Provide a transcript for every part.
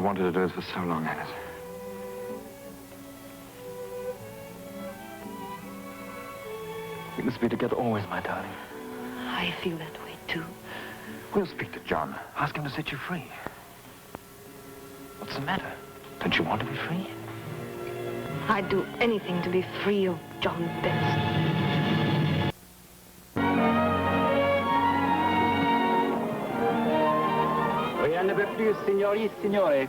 wanted to do this for so long, Alice. We must be together always, my darling. I feel that way, too. We'll speak to John. Ask him to set you free. What's the matter? Don't you want to be free? I'd do anything to be free of John Benson. Rien ne veut plus, signori, signore.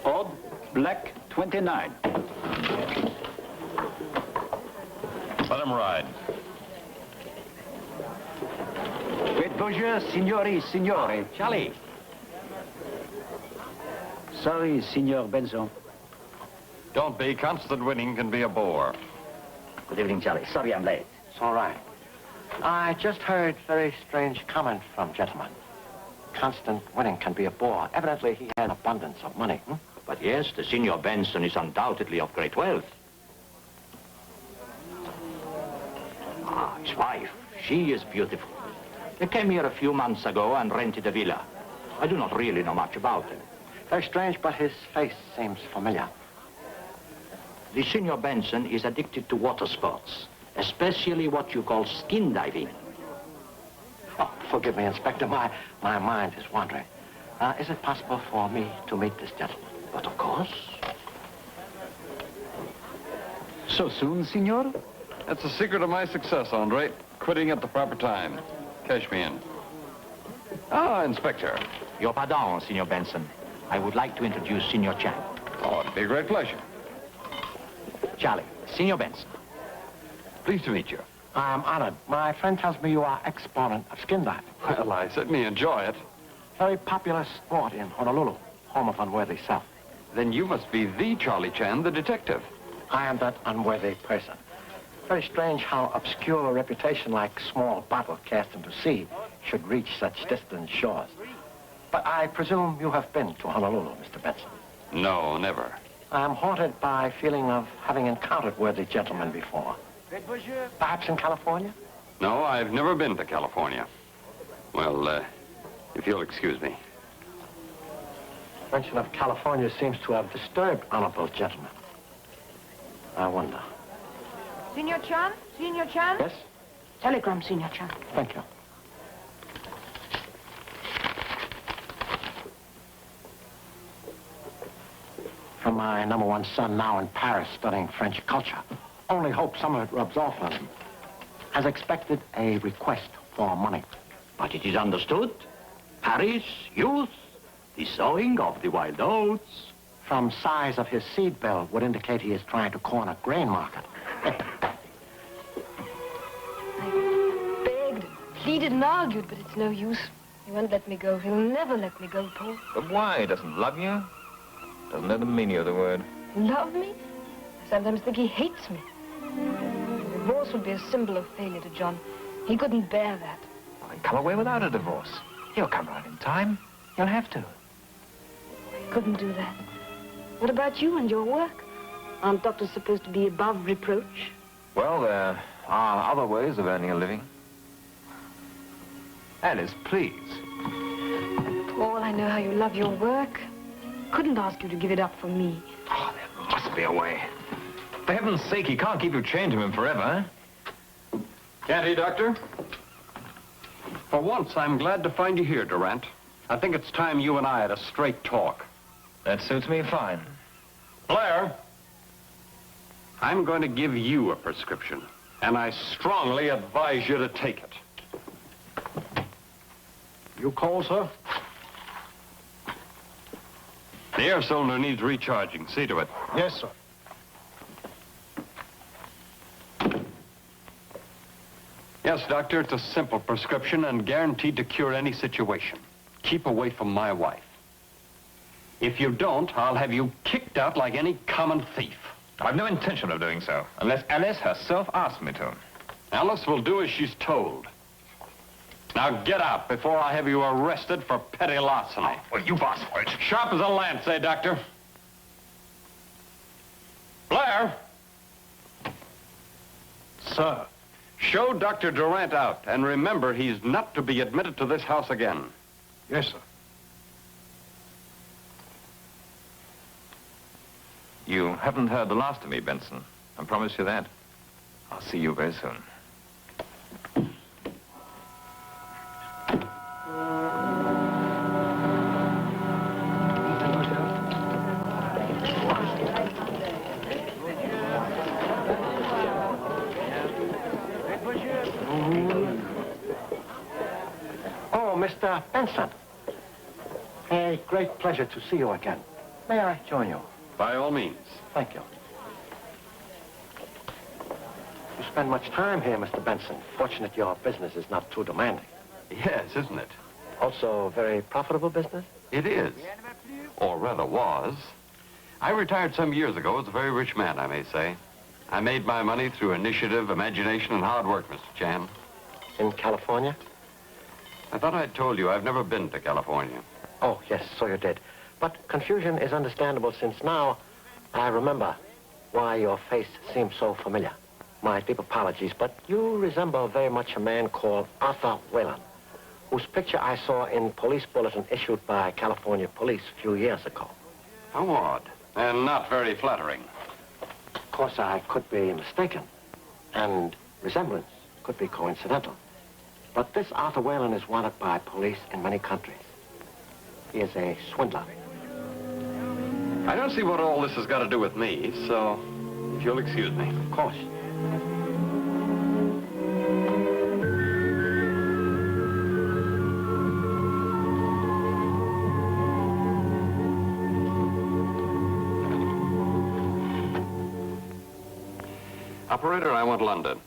Odd, black, 29. Let him ride. Bonjour, signori, signore. Charlie. Sorry, Signor Benson. Don't be. Constant winning can be a bore. Good evening, Charlie. Sorry I'm late. It's all right. I just heard very strange comment from gentleman. Constant winning can be a bore. Evidently, he had abundance of money. But yes, the Signor Benson is undoubtedly of great wealth. Ah, his wife. She is beautiful. They came here a few months ago and rented a villa. I do not really know much about him. Very strange, but his face seems familiar. The Signor Benson is addicted to water sports, especially what you call skin diving. Oh, forgive me, Inspector. My mind is wandering. Is it possible for me to meet this gentleman? But of course. So soon, Signor? That's the secret of my success, Andre. Quitting at the proper time. Cash me in. Ah, Inspector. Your pardon, Signor Benson. I would like to introduce Signor Chang. Oh, it'd be a great pleasure. Charlie, Signor Benson. Pleased to meet you. I'm honored. My friend tells me you are exponent of skin diving. Well, I certainly enjoy it. Very popular sport in Honolulu, home of unworthy self. Then you must be the Charlie Chan, the detective. I am that unworthy person. Very strange how obscure a reputation like small bottle cast into sea should reach such distant shores. But I presume you have been to Honolulu, Mr. Benson. No, never. I'm haunted by a feeling of having encountered worthy gentlemen before. Perhaps in California? No, I've never been to California. Well, if you'll excuse me. Mention of California seems to have disturbed honorable gentlemen. I wonder. Signor Chan? Signor Chan? Yes? Telegram, Signor Chan. Thank you. From my #1 son now in Paris studying French culture. Only hope some of it rubs off on him. Has expected a request for money. But it is understood. Paris, youth, the sowing of the wild oats. From size of his seed bill would indicate he is trying to corner grain market. I begged, pleaded and argued, but it's no use. He won't let me go. He'll never let me go, Paul. But why? He doesn't love you? Doesn't know the meaning of the word. Love me? I sometimes think he hates me. Divorce would be a symbol of failure to John. He couldn't bear that. Well, then come away without a divorce. He'll come around in time. You'll have to. He couldn't do that. What about you and your work? Aren't doctors supposed to be above reproach? Well, there are other ways of earning a living. Alice, please. Paul, I know how you love your work. Couldn't ask you to give it up for me. Oh, there must be a way. For heaven's sake, he can't keep you chained to him forever, huh? Can't he, Doctor? For once, I'm glad to find you here, Durant. I think it's time you and I had a straight talk. That suits me fine. Blair, I'm going to give you a prescription, and I strongly advise you to take it. You call, sir? The air cylinder needs recharging. See to it. Yes, sir. Yes, Doctor, it's a simple prescription and guaranteed to cure any situation. Keep away from my wife. If you don't, I'll have you kicked out like any common thief. I've no intention of doing so, unless Alice herself asks me to. Alice will do as she's told. Now get out before I have you arrested for petty larceny. Oh, well, you've asked for it. Sharp as a lance, eh, Doctor? Blair! Sir. Show Dr. Durant out, and remember, he's not to be admitted to this house again. Yes, sir. You haven't heard the last of me, Benson. I promise you that. I'll see you very soon. Oh, Mr. Benson. A great pleasure to see you again. May I join you? By all means. Thank you. You spend much time here, Mr. Benson. Fortunate your business is not too demanding. Yes, isn't it? Also, very profitable business? It is. Or rather was. I retired some years ago as a very rich man, I may say. I made my money through initiative, imagination, and hard work, Mr. Chan. In California? I thought I'd told you I've never been to California. Oh, yes, so you did. But confusion is understandable since now I remember why your face seems so familiar. My deep apologies, but you resemble very much a man called Arthur Whalen, whose picture I saw in police bulletin issued by California police a few years ago. How odd. And not very flattering. Of course, I could be mistaken, and resemblance could be coincidental. But this Arthur Whalen is wanted by police in many countries. He is a swindler. I don't see what all this has got to do with me, so if you'll excuse me. Of course. Operator, I want London.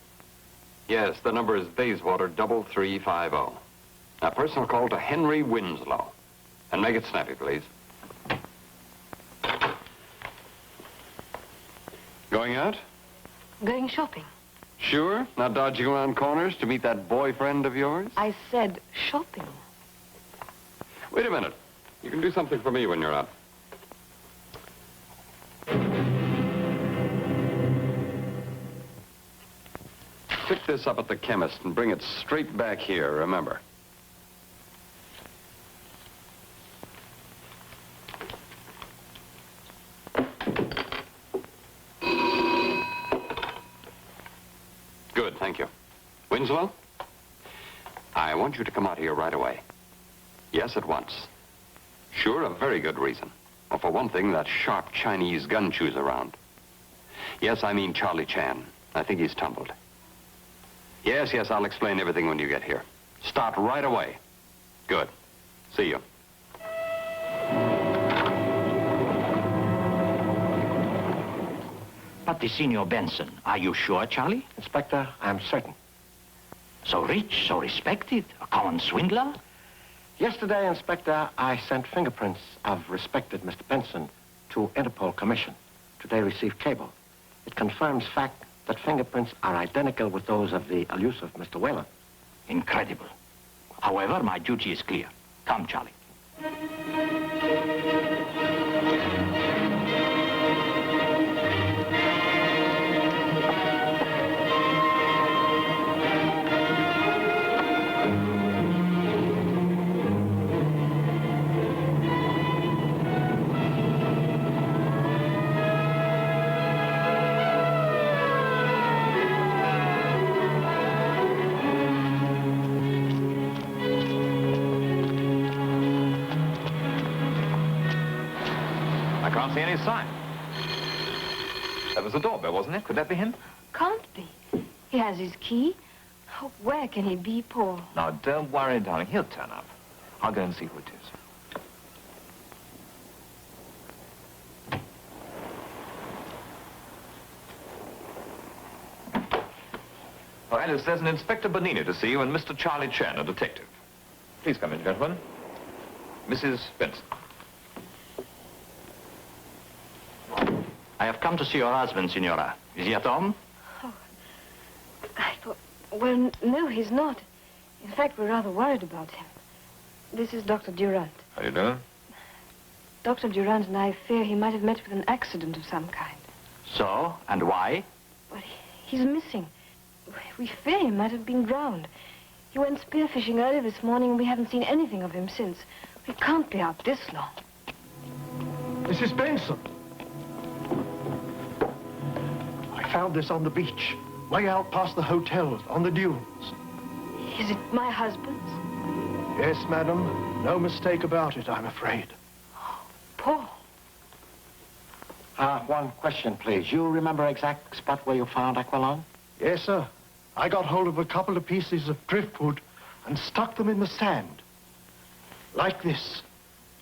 Yes, the number is Bayswater 3350. A personal call to Henry Winslow. And make it snappy, please. Going out? Going shopping. Sure? Not dodging around corners to meet that boyfriend of yours? I said shopping. Wait a minute. You can do something for me when you're out. Pick this up at the chemist and bring it straight back here, remember. Good, thank you. Winslow? I want you to come out here right away. Yes, at once. Sure, a very good reason. Well, for one thing, that sharp Chinese gun chew's around. Yes, I mean Charlie Chan. I think he's tumbled. Yes, I'll explain everything when you get here. Start right away. Good. See you. But the Signor Benson, are you sure, Charlie? Inspector, I'm certain. So rich, so respected, a common swindler? Yesterday, Inspector, I sent fingerprints of respected Mr. Benson to Interpol Commission. Today received cable. It confirms fact that fingerprints are identical with those of the elusive Mr. Whalen. Incredible. However, my duty is clear. Come, Charlie. I can't see any sign. That was the doorbell, wasn't it? Could that be him? Can't be. He has his key. Oh, where can he be, Paul? Now, don't worry, darling. He'll turn up. I'll go and see who it is. Oh, Alice, there's an Inspector Bonini to see you and Mr. Charlie Chan, a detective. Please come in, gentlemen. Mrs. Benson. I have come to see your husband, Signora. Is he at home? Oh, I thought... Well, no, he's not. In fact, we're rather worried about him. This is Dr. Durant. How do you do? Dr. Durant and I fear he might have met with an accident of some kind. So, and why? But he's missing. We fear he might have been drowned. He went spearfishing early this morning, and we haven't seen anything of him since. We can't be out this long. Mrs. Benson! I found this on the beach, way out past the hotel, on the dunes. Is it my husband's? Yes, madam. No mistake about it, I'm afraid. Paul. One question, please. You remember exact spot where you found Aqualung? Yes, sir. I got hold of a couple of pieces of driftwood and stuck them in the sand. Like this.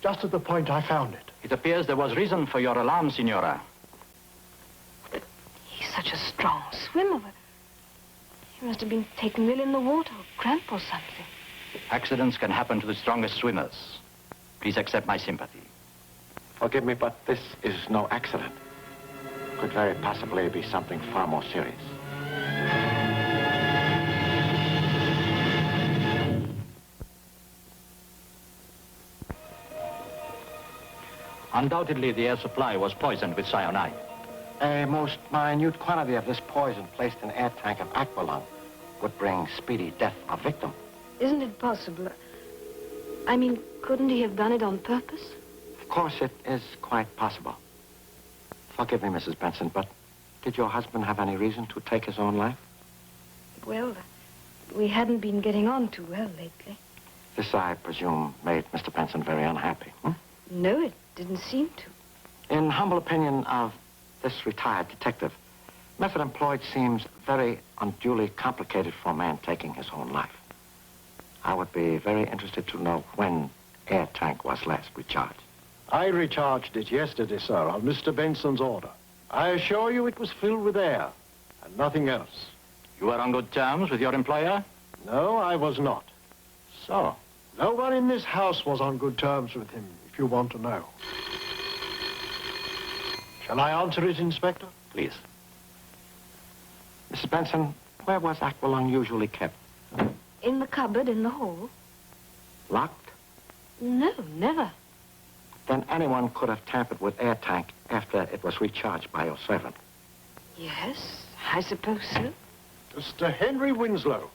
Just at the point I found it. It appears there was reason for your alarm, Signora. But he's such a strong swimmer. He must have been taken ill in the water, or cramp or something. Accidents can happen to the strongest swimmers. Please accept my sympathy. Forgive me, but this is no accident. Could very possibly be something far more serious. Undoubtedly, the air supply was poisoned with cyanide. A most minute quantity of this poison placed in an air tank of Aqualung would bring speedy death of victim. Isn't it possible? I mean, couldn't he have done it on purpose? Of course, it is quite possible. Forgive me, Mrs. Benson, but did your husband have any reason to take his own life? Well, we hadn't been getting on too well lately. This, I presume, made Mr. Benson very unhappy. No, it didn't seem to. In humble opinion of this retired detective, method employed seems very unduly complicated for a man taking his own life. I would be very interested to know when air tank was last recharged. I recharged it yesterday, sir, on Mr. Benson's order. I assure you it was filled with air, and nothing else. You were on good terms with your employer? No, I was not. So? No one in this house was on good terms with him, if you want to know. Shall I answer it, Inspector? Please. Mrs. Benson, where was Aqualung usually kept? In the cupboard in the hall? Locked? No, never. Then anyone could have tampered with air tank after it was recharged by your servant. Yes, I suppose so. Mr. Henry Winslow.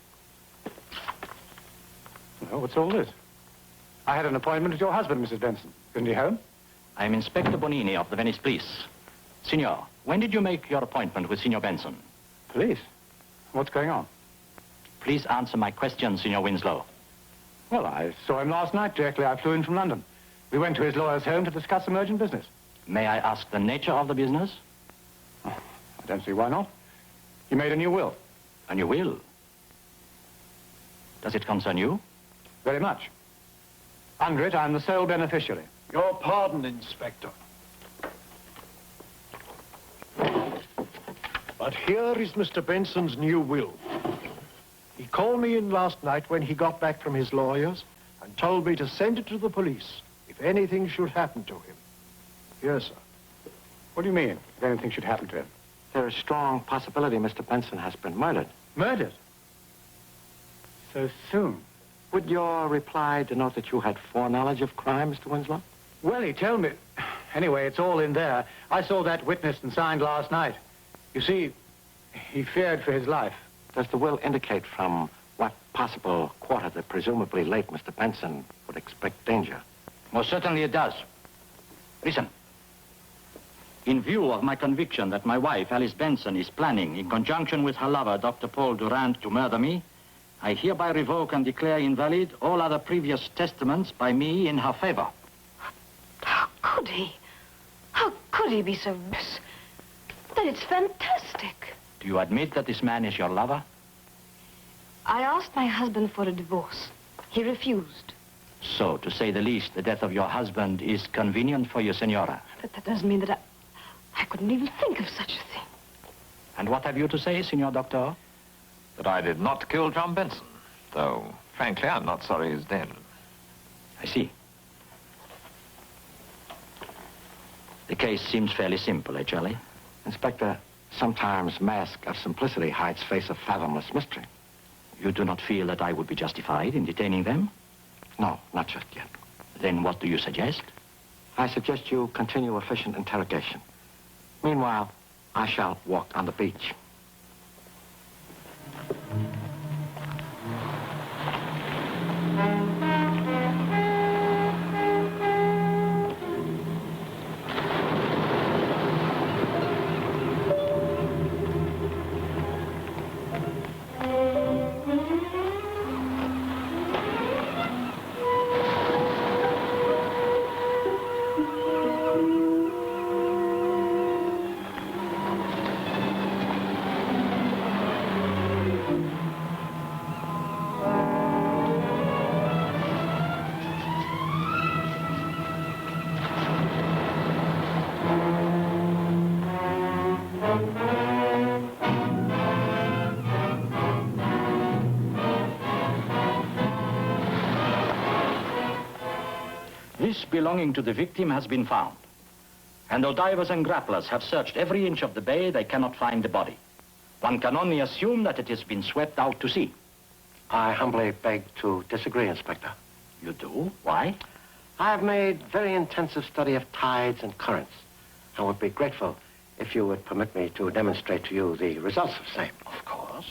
Well, what's all this? I had an appointment with your husband, Mrs. Benson. Isn't he home? I am Inspector Bonini of the Venice Police. Signor, when did you make your appointment with Signor Benson? Police? What's going on? Please answer my question, Signor Winslow. Well, I saw him last night directly I flew in from London. We went to his lawyer's home to discuss some urgent business. May I ask the nature of the business? Oh, I don't see why not. He made a new will. A new will? Does it concern you? Very much. Under it, I'm the sole beneficiary. Your pardon, Inspector. But here is Mr. Benson's new will. He called me in last night when he got back from his lawyers and told me to send it to the police if anything should happen to him. Here, sir. What do you mean, if anything should happen to him? There is strong possibility Mr. Benson has been murdered. Murdered? So soon? Would your reply denote that you had foreknowledge of crime, Mr. Winslow? Well, he told me. Anyway, it's all in there. I saw that witnessed and signed last night. You see, he feared for his life. Does the will indicate from what possible quarter the presumably late Mr. Benson would expect danger? Most certainly it does. Listen. In view of my conviction that my wife, Alice Benson, is planning, in conjunction with her lover, Dr. Paul Durand, to murder me, I hereby revoke and declare invalid all other previous testaments by me in her favor. How could he? How could he be so... But it's fantastic. Do you admit that this man is your lover? I asked my husband for a divorce. He refused. So, to say the least, the death of your husband is convenient for you, Senora. But that doesn't mean that I couldn't even think of such a thing. And what have you to say, Signor Doctor? That I did not kill John Benson, though, frankly, I'm not sorry he's dead. I see. The case seems fairly simple, eh, Charlie? Inspector, sometimes mask of simplicity hides face of fathomless mystery. You do not feel that I would be justified in detaining them? No, not just yet. Then what do you suggest? I suggest you continue efficient interrogation. Meanwhile, I shall walk on the beach. This belonging to the victim has been found. And though divers and grapplers have searched every inch of the bay, they cannot find the body. One can only assume that it has been swept out to sea. I humbly beg to disagree, Inspector. You do? Why? I have made very intensive study of tides and currents. I would be grateful if you would permit me to demonstrate to you the results of same. Of course.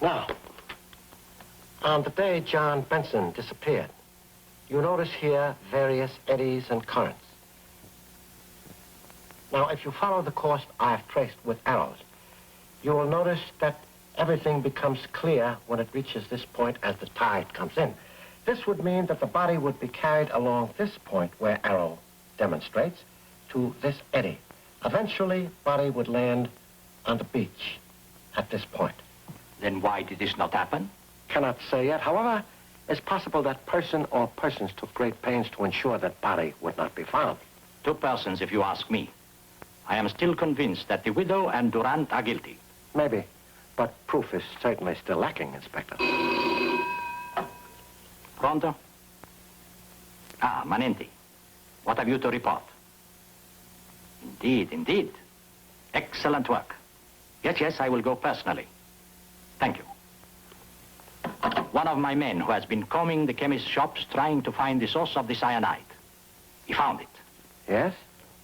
Now, on the day John Benson disappeared, you notice here various eddies and currents. Now, if you follow the course I have traced with arrows, you will notice that everything becomes clear when it reaches this point as the tide comes in. This would mean that the body would be carried along this point where arrow demonstrates to this eddy. Eventually, body would land on the beach at this point. Then why did this not happen? Cannot say yet. However, it's possible that person or persons took great pains to ensure that body would not be found. 2 persons, if you ask me. I am still convinced that the widow and Durant are guilty. Maybe, but proof is certainly still lacking, Inspector. Pronto? Ah, Manenti. What have you to report? Indeed, indeed. Excellent work. Yes, yes, I will go personally. Thank you. One of my men who has been combing the chemist's shops trying to find the source of the cyanide. He found it. Yes?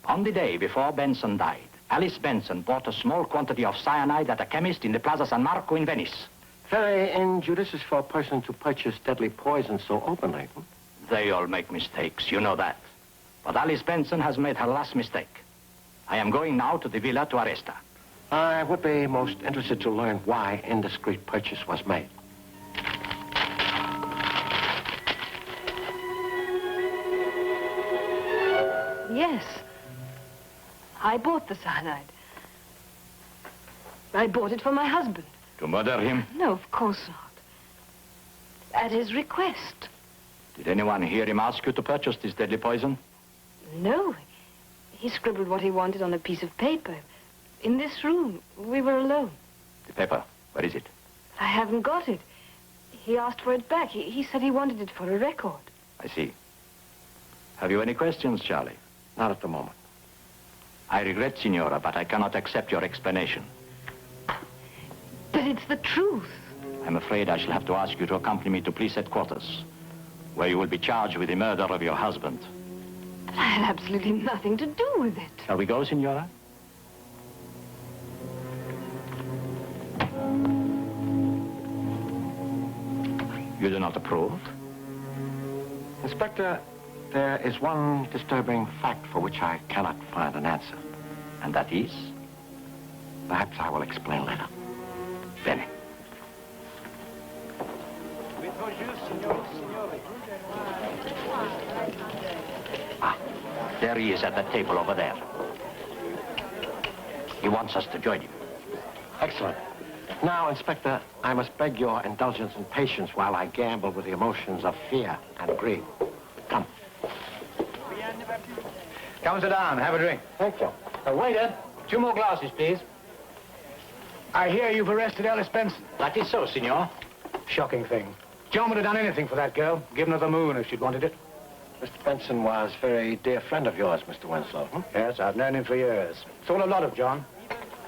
On the day before Benson died, Alice Benson bought a small quantity of cyanide at a chemist in the Plaza San Marco in Venice. Very injudicious for a person to purchase deadly poison so openly. They all make mistakes, you know that. But Alice Benson has made her last mistake. I am going now to the villa to arrest her. I would be most interested to learn why indiscreet purchase was made. Yes. I bought the cyanide. I bought it for my husband. To murder him? No, of course not. At his request. Did anyone hear him ask you to purchase this deadly poison? No. He scribbled what he wanted on a piece of paper. In this room. We were alone. The paper, where is it? I haven't got it. He asked for it back. He said he wanted it for a record. I see. Have you any questions, Charlie? Not at the moment. I regret, Signora, but I cannot accept your explanation. But it's the truth. I'm afraid I shall have to ask you to accompany me to police headquarters, where you will be charged with the murder of your husband. But I had absolutely nothing to do with it. Shall we go, Signora? You do not approve? Inspector, there is one disturbing fact for which I cannot find an answer. And that is? Perhaps I will explain later. Bene. Ah, there he is at that table over there. He wants us to join him. Excellent. Now, Inspector, I must beg your indulgence and patience while I gamble with the emotions of fear and greed. Come. Come sit down, have a drink. Thank you. Waiter, 2 more glasses, please. I hear you've arrested Alice Benson. That is so, Signor. Shocking thing. John would have done anything for that girl, given her the moon if she'd wanted it. Mr. Benson was a very dear friend of yours, Mr. Winslow. Yes, I've known him for years. Thought a lot of John.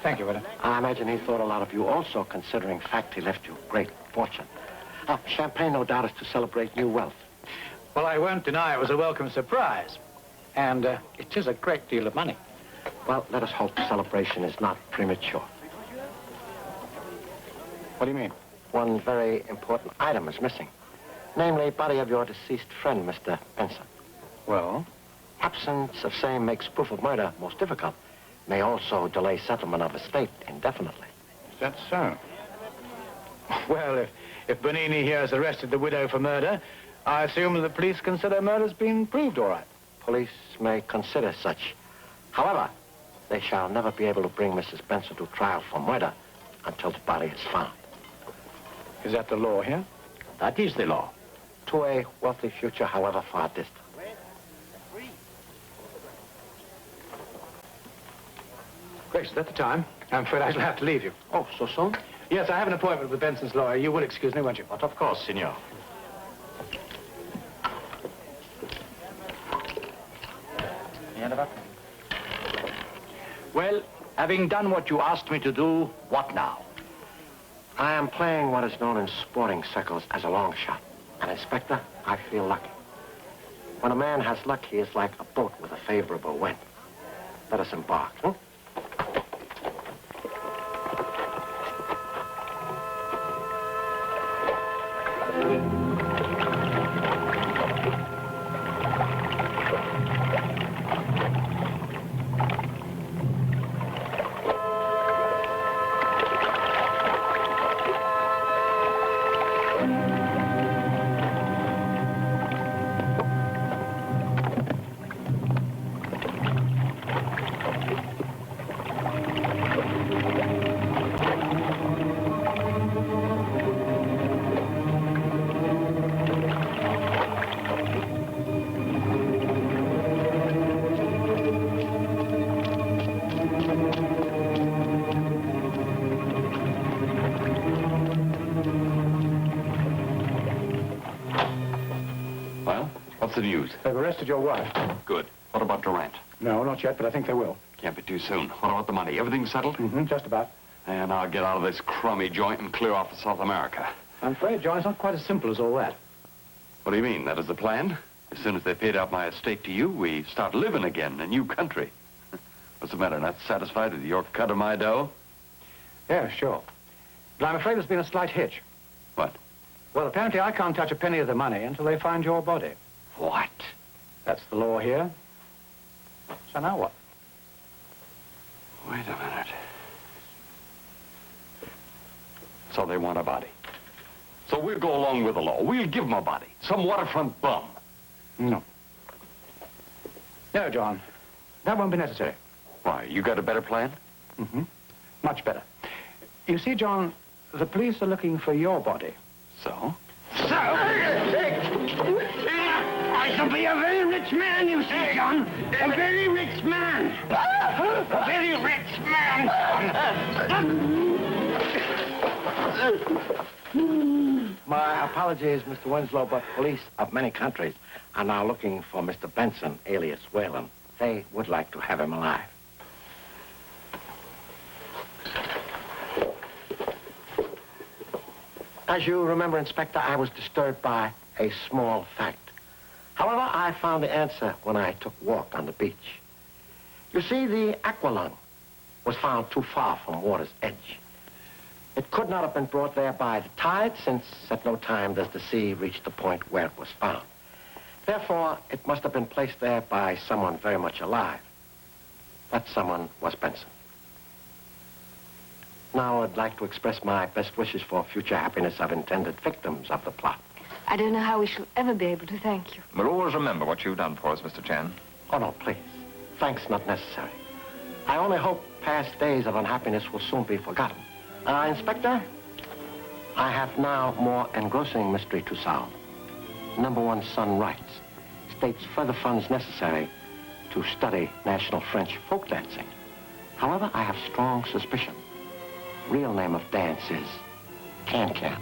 Thank you, waiter. I imagine he thought a lot of you also, considering fact he left you great fortune. Champagne, no doubt, is to celebrate new wealth. Well, I won't deny it was a welcome surprise. And it is a great deal of money. Well, let us hope the celebration is not premature. What do you mean? One very important item is missing. Namely, body of your deceased friend, Mr. Benson. Well? Absence of same makes proof of murder most difficult. May also delay settlement of estate indefinitely. Is that so? Well, if Bernini here has arrested the widow for murder, I assume the police consider murder's been proved all right. Police may consider such. However, they shall never be able to bring Mrs. Benson to trial for murder until the body is found. Is that the law here? That is the law. To a wealthy future, however far distant. Grace, is that the time? I'm afraid I shall have to leave you. Oh, so soon? Yes, I have an appointment with Benson's lawyer. You will excuse me, won't you? But of course, Signor. Having done what you asked me to do, what now? I am playing what is known in sporting circles as a long shot. And, Inspector, I feel lucky. When a man has luck, he is like a boat with a favorable wind. Let us embark, huh? What's the news? They've arrested your wife. Good. What about Durant? No, not yet, but I think they will. Can't be too soon. What about the money? Everything settled? Mm-hmm, just about. And I'll get out of this crummy joint and clear off to South America. I'm afraid, John, it's not quite as simple as all that. What do you mean? That is the plan? As soon as they paid out my estate to you, we start living again in a new country. What's the matter? Not satisfied with your cut of my dough? Yeah, sure. But I'm afraid there's been a slight hitch. What? Well, apparently I can't touch a penny of the money until they find your body. What? That's the law here. So now what? Wait a minute. So they want a body. So we'll go along with the law. We'll give them a body. Some waterfront bum. No. No, John. That won't be necessary. Why, you got a better plan? Mm-hmm. Much better. You see, John, the police are looking for your body. So? I shall be a very rich man, you see, John. A very rich man. A very rich man. My apologies, Mr. Winslow, but police of many countries are now looking for Mr. Benson, alias Whalen. They would like to have him alive. As you remember, Inspector, I was disturbed by a small fact. However, I found the answer when I took a walk on the beach. You see, the aqualung was found too far from water's edge. It could not have been brought there by the tide, since at no time does the sea reach the point where it was found. Therefore, it must have been placed there by someone very much alive. That someone was Benson. Now, I'd like to express my best wishes for future happiness of intended victims of the plot. I don't know how we shall ever be able to thank you. We'll always remember what you've done for us, Mr. Chan. Oh, no, please. Thanks not necessary. I only hope past days of unhappiness will soon be forgotten. Inspector, I have now more engrossing mystery to solve. Number one son writes, states further funds necessary to study national French folk dancing. However, I have strong suspicion. Real name of dance is Can-Can.